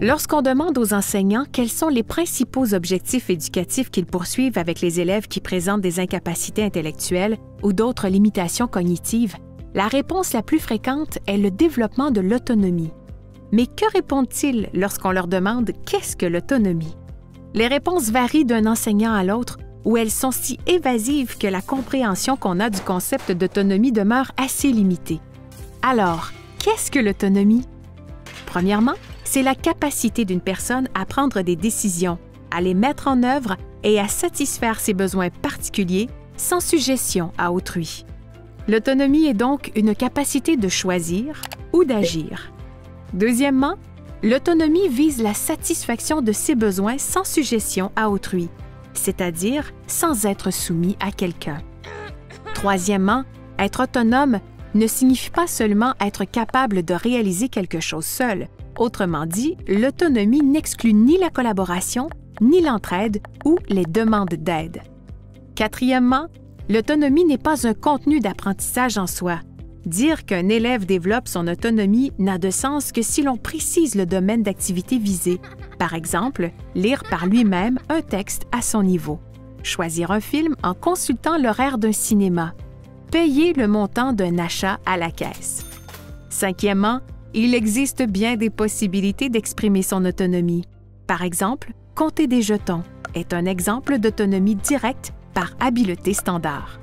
Lorsqu'on demande aux enseignants quels sont les principaux objectifs éducatifs qu'ils poursuivent avec les élèves qui présentent des incapacités intellectuelles ou d'autres limitations cognitives, la réponse la plus fréquente est le développement de l'autonomie. Mais que répondent-ils lorsqu'on leur demande « Qu'est-ce que l'autonomie ?» Les réponses varient d'un enseignant à l'autre, où elles sont si évasives que la compréhension qu'on a du concept d'autonomie demeure assez limitée. Alors, qu'est-ce que l'autonomie? Premièrement, c'est la capacité d'une personne à prendre des décisions, à les mettre en œuvre et à satisfaire ses besoins particuliers sans suggestion à autrui. L'autonomie est donc une capacité de choisir ou d'agir. Deuxièmement, l'autonomie vise la satisfaction de ses besoins sans suggestion à autrui, c'est-à-dire sans être soumis à quelqu'un. Troisièmement, être autonome ne signifie pas seulement être capable de réaliser quelque chose seul. Autrement dit, l'autonomie n'exclut ni la collaboration, ni l'entraide ou les demandes d'aide. Quatrièmement, l'autonomie n'est pas un contenu d'apprentissage en soi. Dire qu'un élève développe son autonomie n'a de sens que si l'on précise le domaine d'activité visé. Par exemple, lire par lui-même un texte à son niveau, choisir un film en consultant l'horaire d'un cinéma, payer le montant d'un achat à la caisse. Cinquièmement, il existe bien des possibilités d'exprimer son autonomie. Par exemple, compter des jetons est un exemple d'autonomie directe par habileté standard.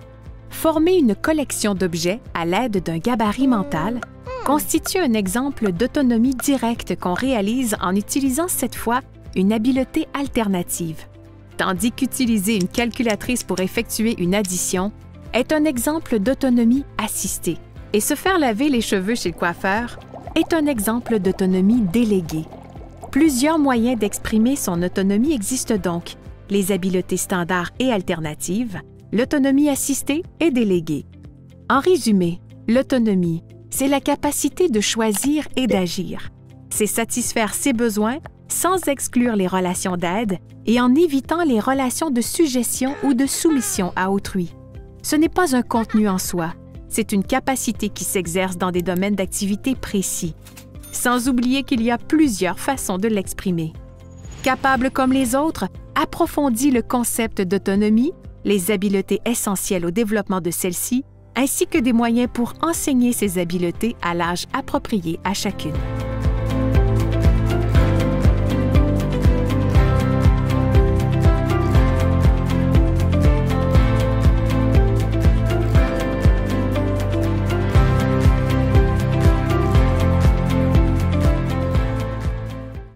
Former une collection d'objets à l'aide d'un gabarit mental constitue un exemple d'autonomie directe qu'on réalise en utilisant cette fois une habileté alternative, tandis qu'utiliser une calculatrice pour effectuer une addition est un exemple d'autonomie assistée, et se faire laver les cheveux chez le coiffeur est un exemple d'autonomie déléguée. Plusieurs moyens d'exprimer son autonomie existent donc, les habiletés standards et alternatives, l'autonomie assistée et déléguée. En résumé, l'autonomie, c'est la capacité de choisir et d'agir. C'est satisfaire ses besoins sans exclure les relations d'aide et en évitant les relations de suggestion ou de soumission à autrui. Ce n'est pas un contenu en soi, c'est une capacité qui s'exerce dans des domaines d'activité précis, sans oublier qu'il y a plusieurs façons de l'exprimer. Capable comme les autres, approfondit le concept d'autonomie, les habiletés essentielles au développement de celle-ci, ainsi que des moyens pour enseigner ces habiletés à l'âge approprié à chacune.